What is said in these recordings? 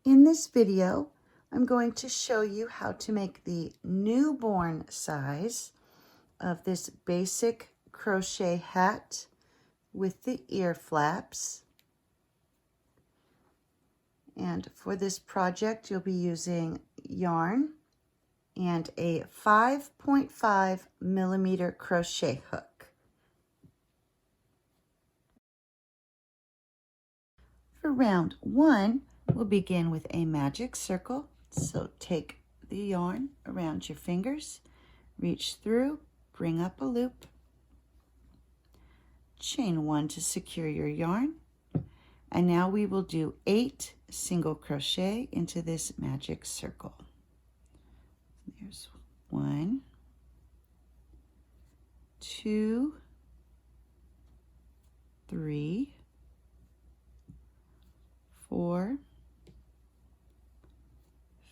In this video, I'm going to show you how to make the newborn size of this basic crochet hat with the ear flaps. And for this project, you'll be using yarn and a 5.5 millimeter crochet hook. For round 1, we'll begin with a magic circle. So take the yarn around your fingers, reach through, bring up a loop, chain 1 to secure your yarn, and now we will do 8 single crochet into this magic circle. There's 1, 2, 3, 4,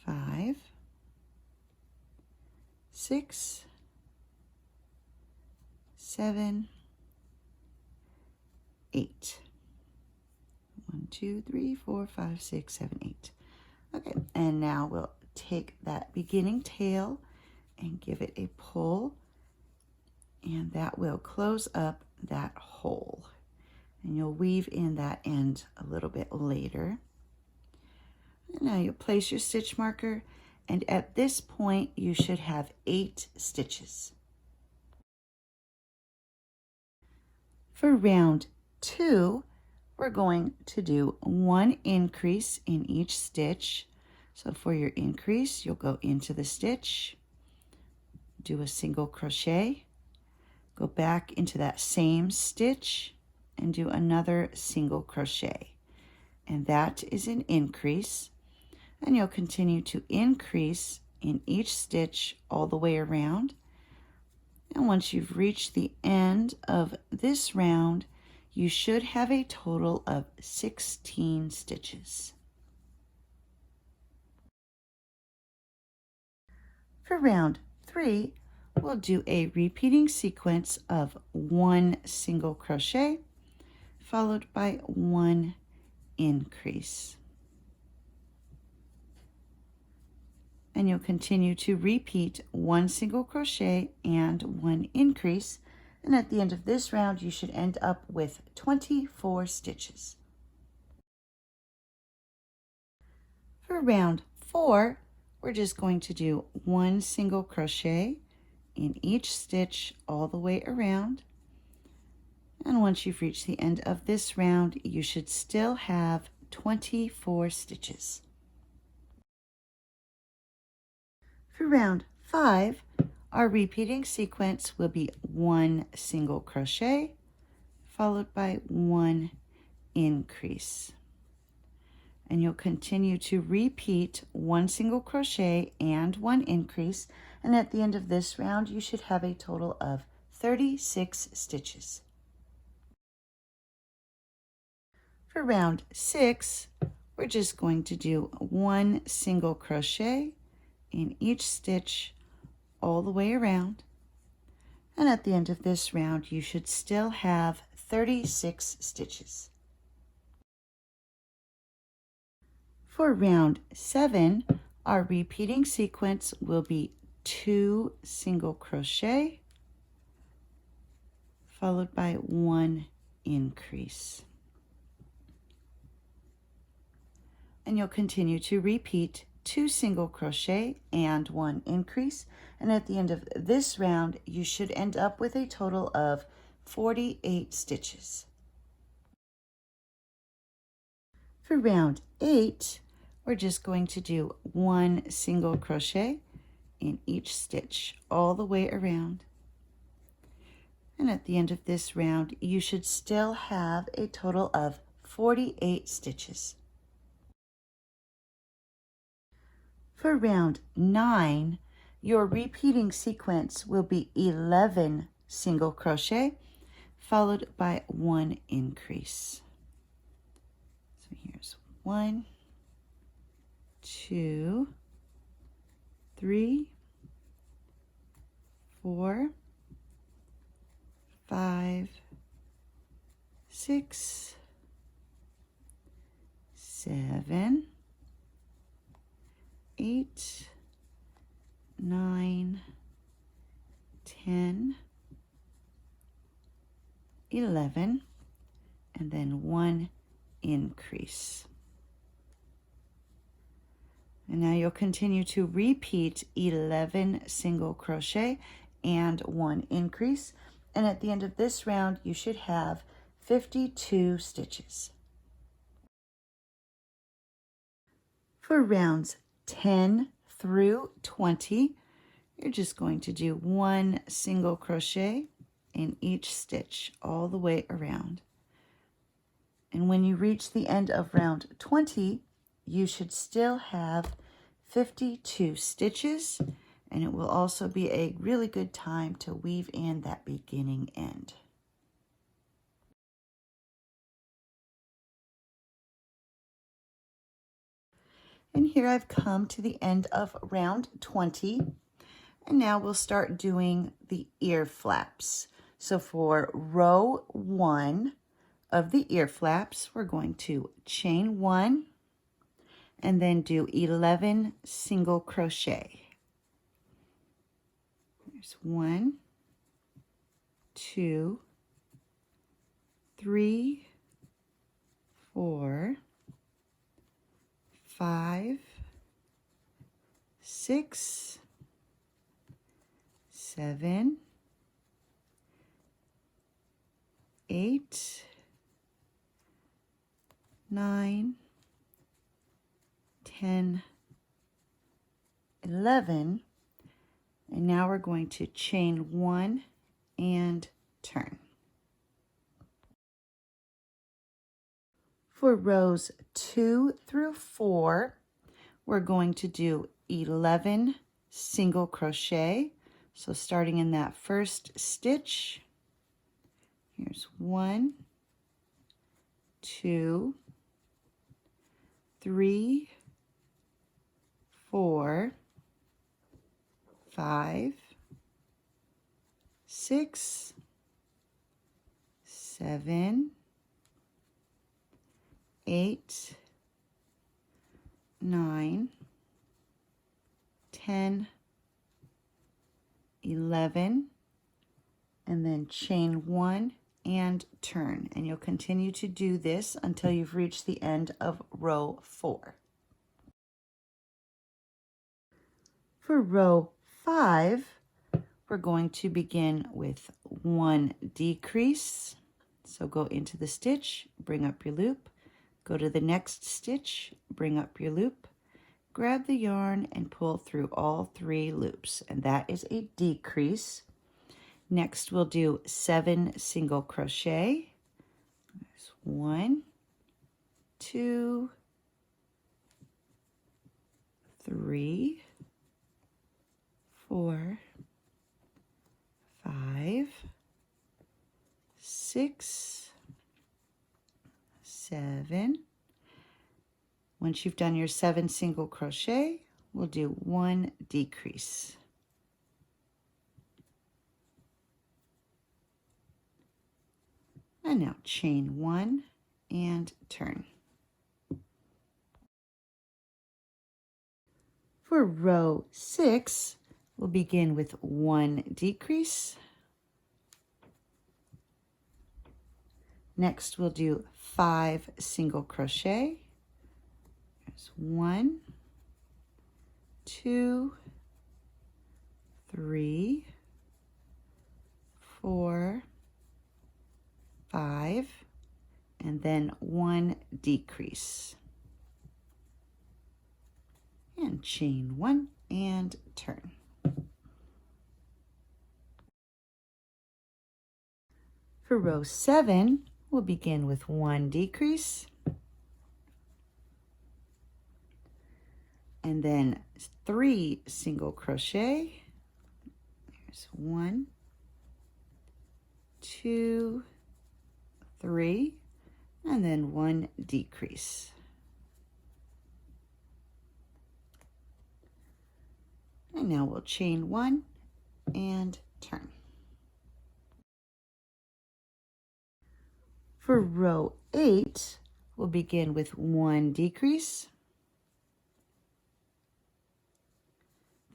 5, 6, 7, 8. 1, 2, 3, 4, 5, 6, 7, 8. Okay, and now we'll take that beginning tail and give it a pull, and that will close up that hole. And you'll weave in that end a little bit later. And now you'll place your stitch marker, and at this point you should have 8 stitches. For round 2, we're going to do 1 increase in each stitch. So for your increase, you'll go into the stitch, do a single crochet, go back into that same stitch, and do another single crochet. And that is an increase. And you'll continue to increase in each stitch all the way around. And once you've reached the end of this round, you should have a total of 16 stitches. For round 3, we'll do a repeating sequence of 1 single crochet followed by 1 increase. And you'll continue to repeat 1 single crochet and 1 increase. And at the end of this round, you should end up with 24 stitches. For round 4, we're just going to do 1 single crochet in each stitch all the way around. And once you've reached the end of this round, you should still have 24 stitches. For round 5, our repeating sequence will be 1 single crochet followed by 1 increase. And you'll continue to repeat 1 single crochet and 1 increase. And at the end of this round, you should have a total of 36 stitches. For round 6, we're just going to do 1 single crochet in each stitch all the way around. And at the end of this round, you should still have 36 stitches. For round 7, our repeating sequence will be 2 single crochet followed by 1 increase. And you'll continue to repeat 2 single crochet and 1 increase. And at the end of this round, you should end up with a total of 48 stitches. For round 8, we're just going to do 1 single crochet in each stitch all the way around. And at the end of this round, you should still have a total of 48 stitches. For round 9, your repeating sequence will be 11 single crochet followed by 1 increase. So here's 1, 2, 3, 4, 5, 6, 7, 8, 9, 10, 11, and then 1 increase. And now you'll continue to repeat 11 single crochet and 1 increase. And at the end of this round, you should have 52 stitches. For rounds 10 through 20, you're just going to do 1 single crochet in each stitch all the way around. And when you reach the end of round 20, you should still have 52 stitches, and it will also be a really good time to weave in that beginning end. And here I've come to the end of round 20, and now we'll start doing the ear flaps. So for row 1 of the ear flaps, we're going to chain 1 and then do 11 single crochet. There's 1, 2, 3, 4, 5, 6, 7, 8, 9, 10, 11, and now we're going to chain 1 and turn. For rows 2 through 4, we're going to do 11 single crochet. So starting in that first stitch, here's 1, 2, 3, 4, 5, 6, 7, 8, 9, 10, 11, and then chain 1 and turn. And you'll continue to do this until you've reached the end of row 4. For row 5, we're going to begin with 1 decrease. So go into the stitch, bring up your loop, go to the next stitch, bring up your loop, grab the yarn and pull through all 3 loops, and that is a decrease. Next we'll do 7 single crochet. There's 1, 2, 3, 4, 5, 6, 7. Once you've done your 7 single crochet, we'll do 1 decrease. And now chain 1 and turn. For row 6, we'll begin with 1 decrease. Next, we'll do 5 single crochet. There's 1, 2, 3, 4, 5, and then 1 decrease. And chain 1 and turn. For row 7, we'll begin with 1 decrease, and then 3 single crochet. There's 1, 2, 3, and then 1 decrease. And now we'll chain 1 and turn. For row 8, we'll begin with 1 decrease,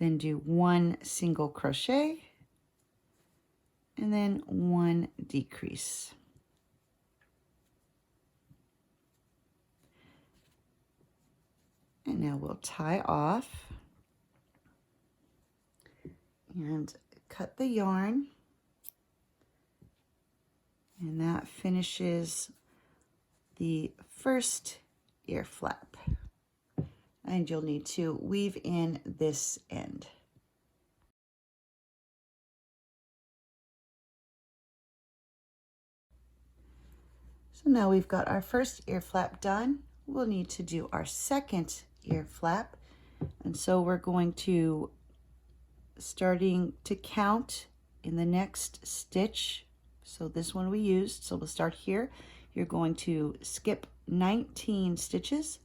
then do 1 single crochet, and then 1 decrease. And now we'll tie off and cut the yarn, and that finishes the first ear flap. And you'll need to weave in this end. So now we've got our first ear flap done. We'll need to do our second ear flap. And so we're going to, starting to count in the next stitch. So this one we used, so we'll start here. You're going to skip 19 stitches.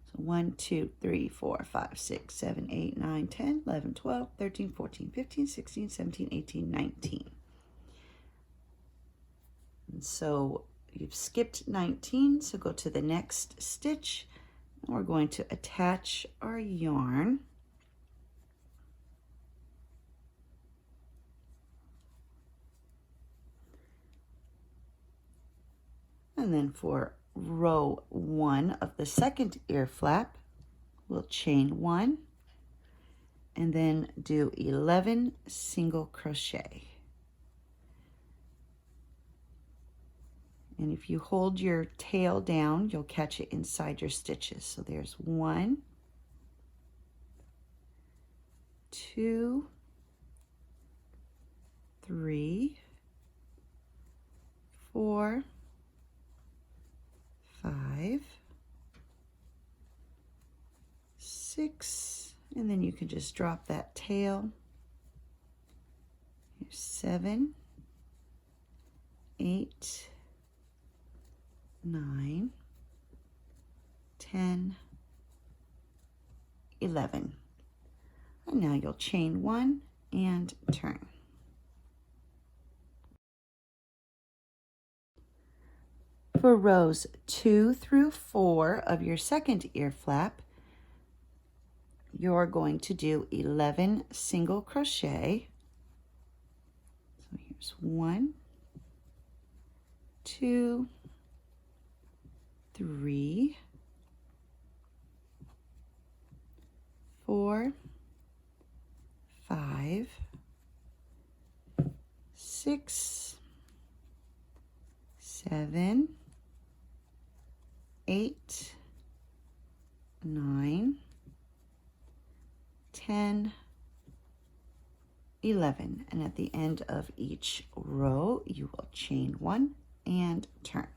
So 1, 2, 3, 4, 5, 6, 7, 8, 9, 10, 11, 12, 13, 14, 15, 16, 17, 18, 19. And so you've skipped 19, so go to the next stitch. And we're going to attach our yarn. And then for row 1 of the second ear flap, we'll chain 1 and then do 11 single crochet. And if you hold your tail down, you'll catch it inside your stitches. So there's 1, 2, 3, 4, 5, 6, and then you can just drop that tail. Here's 7, 8, 9, 10, 11. And now you'll chain 1 and turn. For rows 2 through 4 of your second ear flap, you're going to do 11 single crochet. So here's 1, 2, 3, 4, 5, 6, 7, 8, 9, 10, 11. And at the end of each row, you will chain 1 and turn.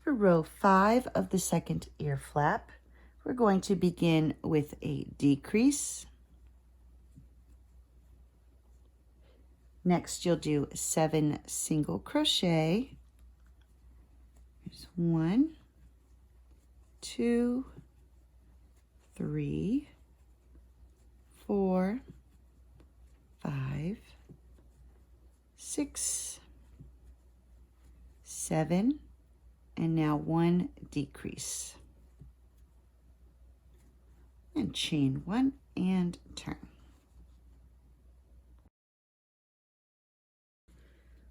For row 5 of the second ear flap, we're going to begin with a decrease. Next, you'll do 7 single crochet. There's 1, 2, 3, 4, 5, 6, 7, and now 1 decrease. And chain 1 and turn.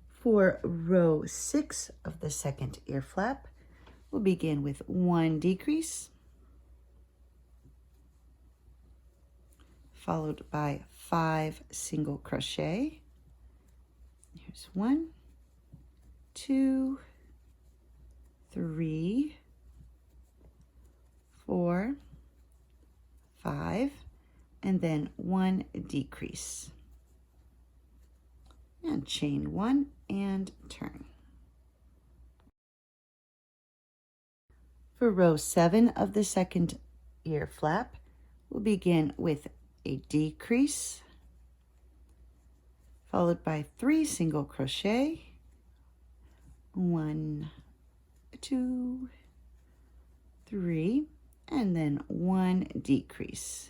For row 6 of the second ear flap, we'll begin with 1 decrease, followed by 5 single crochet. Here's 1, 2, 3, 4, 5, and then 1 decrease. And chain 1 and turn. For row 7 of the second ear flap, we'll begin with a decrease, followed by 3 single crochet. 1, 2, 3, and then 1 decrease.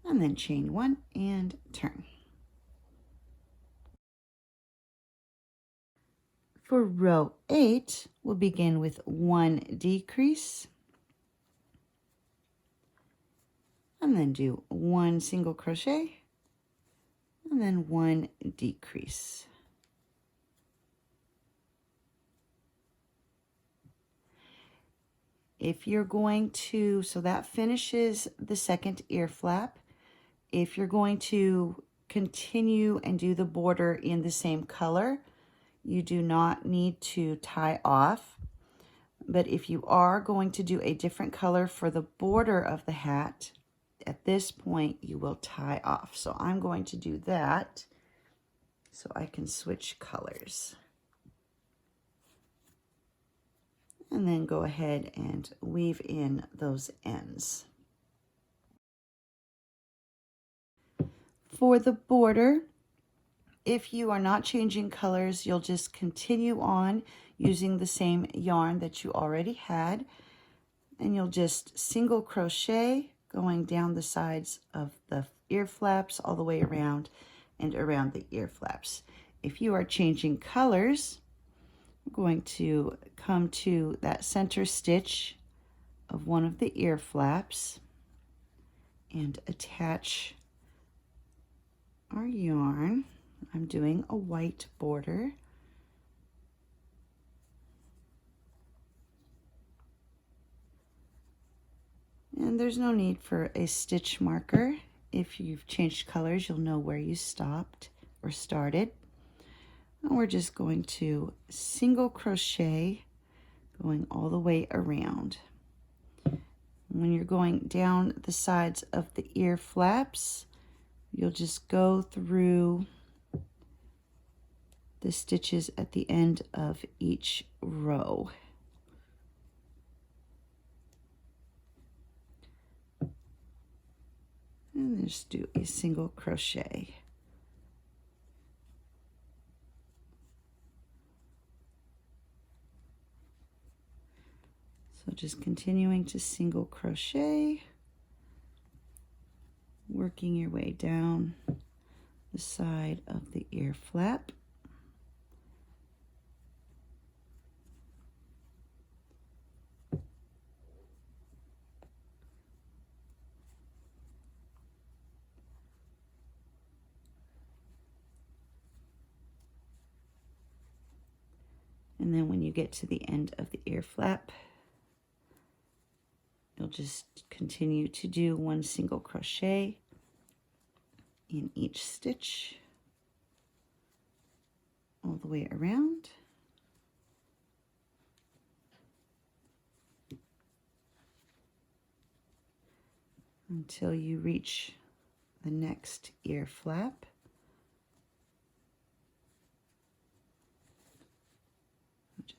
And then chain 1 and turn. For row 8, we'll begin with 1 decrease, and then do 1 single crochet, and then 1 decrease. If you're going to, so that finishes the second ear flap. If you're going to continue and do the border in the same color, you do not need to tie off. But if you are going to do a different color for the border of the hat, at this point you will tie off. So I'm going to do that so I can switch colors. And then go ahead and weave in those ends. For the border, if you are not changing colors, you'll just continue on using the same yarn that you already had, and you'll just single crochet going down the sides of the ear flaps all the way around and around the ear flaps. If you are changing colors, I'm going to come to that center stitch of one of the ear flaps and attach our yarn. I'm doing a white border. And there's no need for a stitch marker. If you've changed colors, you'll know where you stopped or started. And we're just going to single crochet going all the way around. When you're going down the sides of the ear flaps, you'll just go through the stitches at the end of each row. And just do a single crochet. So just continuing to single crochet, working your way down the side of the ear flap. And then when you get to the end of the ear flap, you'll just continue to do 1 single crochet in each stitch all the way around. Until you reach the next ear flap.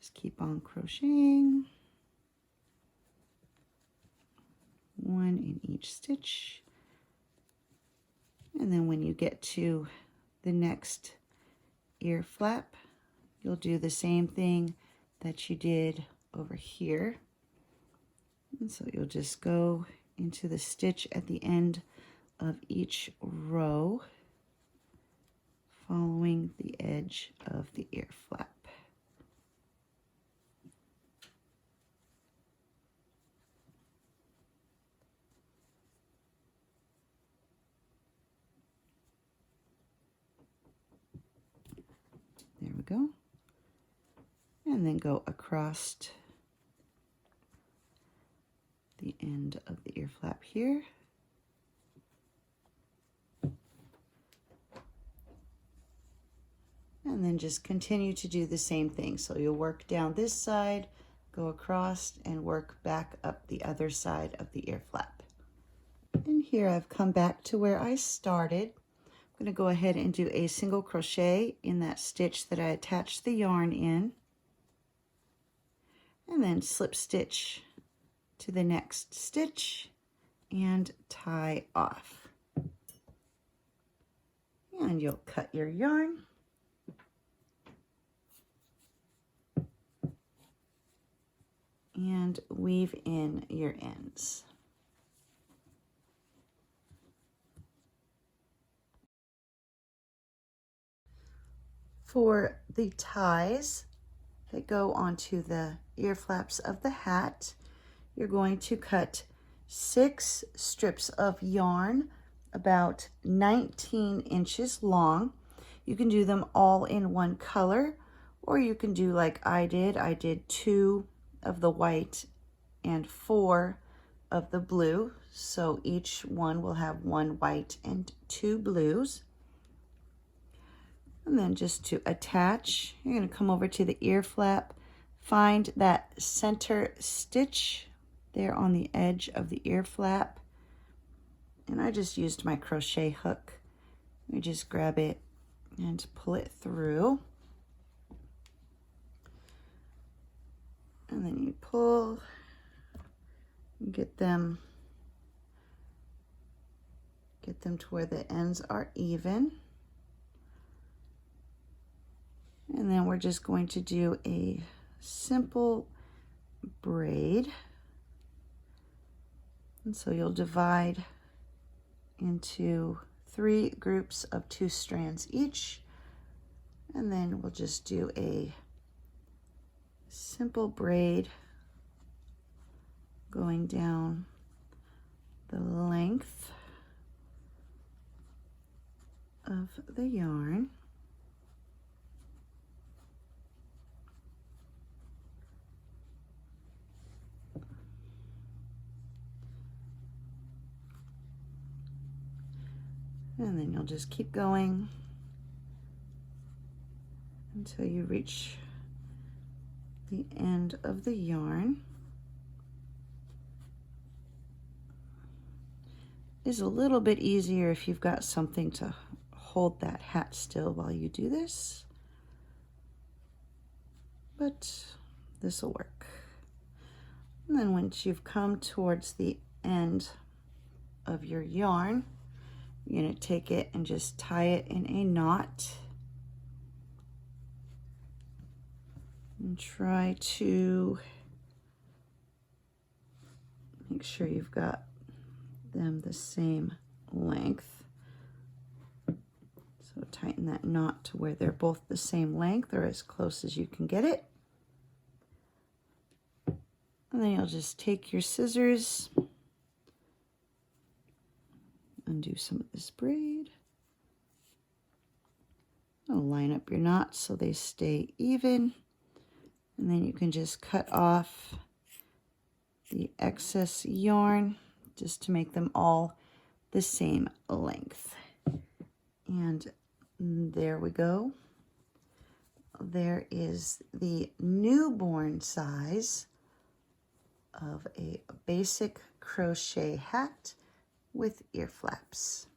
Just keep on crocheting, 1 in each stitch. And then when you get to the next ear flap, you'll do the same thing that you did over here. And so you'll just go into the stitch at the end of each row, following the edge of the ear flap. There we go. And then go across the end of the ear flap here. And then just continue to do the same thing. So you'll work down this side, go across, and work back up the other side of the ear flap. And here I've come back to where I started. I'm going to go ahead and do a single crochet in that stitch that I attached the yarn in, and then slip stitch to the next stitch and tie off. And you'll cut your yarn and weave in your ends. For the ties, that go onto the ear flaps of the hat. You're going to cut 6 strips of yarn about 19 inches long. You can do them all in one color, or you can do like I did. I did 2 of the white and 4 of the blue. So each one will have 1 white and 2 blues. And then just to attach, you're going to come over to the ear flap, find that center stitch there on the edge of the ear flap. And I just used my crochet hook. You just grab it and pull it through. And then you pull, and get them to where the ends are even. And then we're just going to do a simple braid. And so you'll divide into 3 groups of 2 strands each. And then we'll just do a simple braid going down the length of the yarn. And then you'll just keep going until you reach the end of the yarn. It's a little bit easier if you've got something to hold that hat still while you do this, but this will work. And then once you've come towards the end of your yarn, you're going to take it and just tie it in a knot. And try to make sure you've got them the same length. So tighten that knot to where they're both the same length or as close as you can get it. And then you'll just take your scissors, undo some of this braid. I'll line up your knots so they stay even. And then you can just cut off the excess yarn just to make them all the same length. And there we go. There is the newborn size of a basic crochet hat with ear flaps.